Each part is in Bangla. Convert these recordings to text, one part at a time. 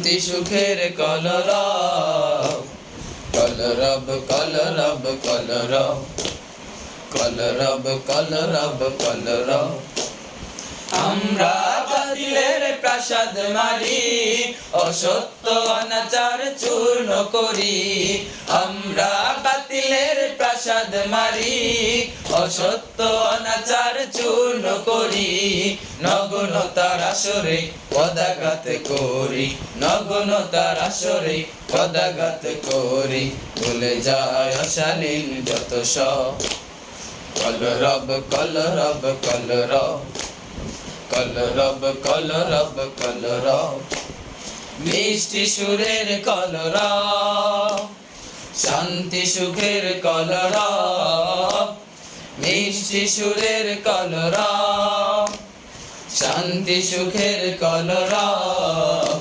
শান্তি সুখের কলরব, কলরব কলরব কলরব, কলরব কলরব কলরব। আমরা বাতিলের প্রাসাদ মারি, অসত্য অনাচার চূর্ণ করি। আমরা বাতিলের প্রাসাদ মারি, অসত্য অনাচার চূর্ণ করি। নগ্নতার আসরে পদাঘাত করি, নগ্নতার আসরে পদাঘাত করি। ভুলে যায় অশালীন যত সব, কলরব কলরব কলরব, কলরব কলরব কলরব। মিষ্টি সুরের কলরব, শান্তি সুখের কলরব। মিষ্টি সুরের কলরব, শান্তি সুখের কলরব।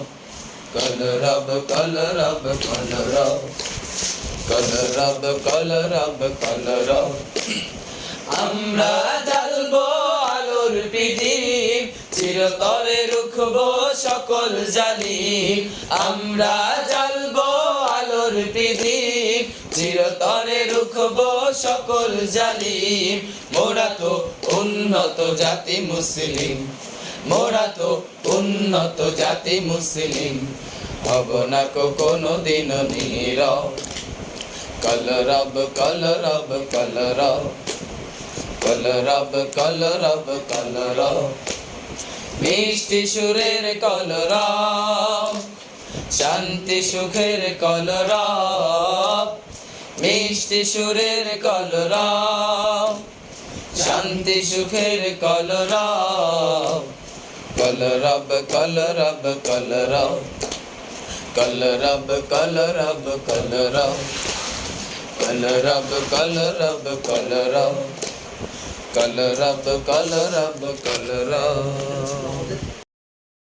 কলরব কলরব কলরব, কলরব কলরব কলরব। আমরা জ্বালবো আলোর প্রদীপ, চিরতরে রুখবো সকল জালিম। আমরা জ্বালবো আলোর প্রদীপ, চিরতরে রুখবো সকল জালিম। মোরা তো উন্নত জাতি মুসলিম, মোরা তো উন্নত জাতি মুসলিম। হব না কোনো দিন নীরব, কলরব কলরব কলরব, কলরব কলরব কলরব। মিষ্টি সুরের কলরব, শান্তি সুখের কলরব। মিষ্টি সুরের কলরব, শান্তি সুখের কলরব। কলরব কলরব কলরব, কলরব কলরব কলরব, কলরব কলরব কলরব, কলরব কলরব কলরব।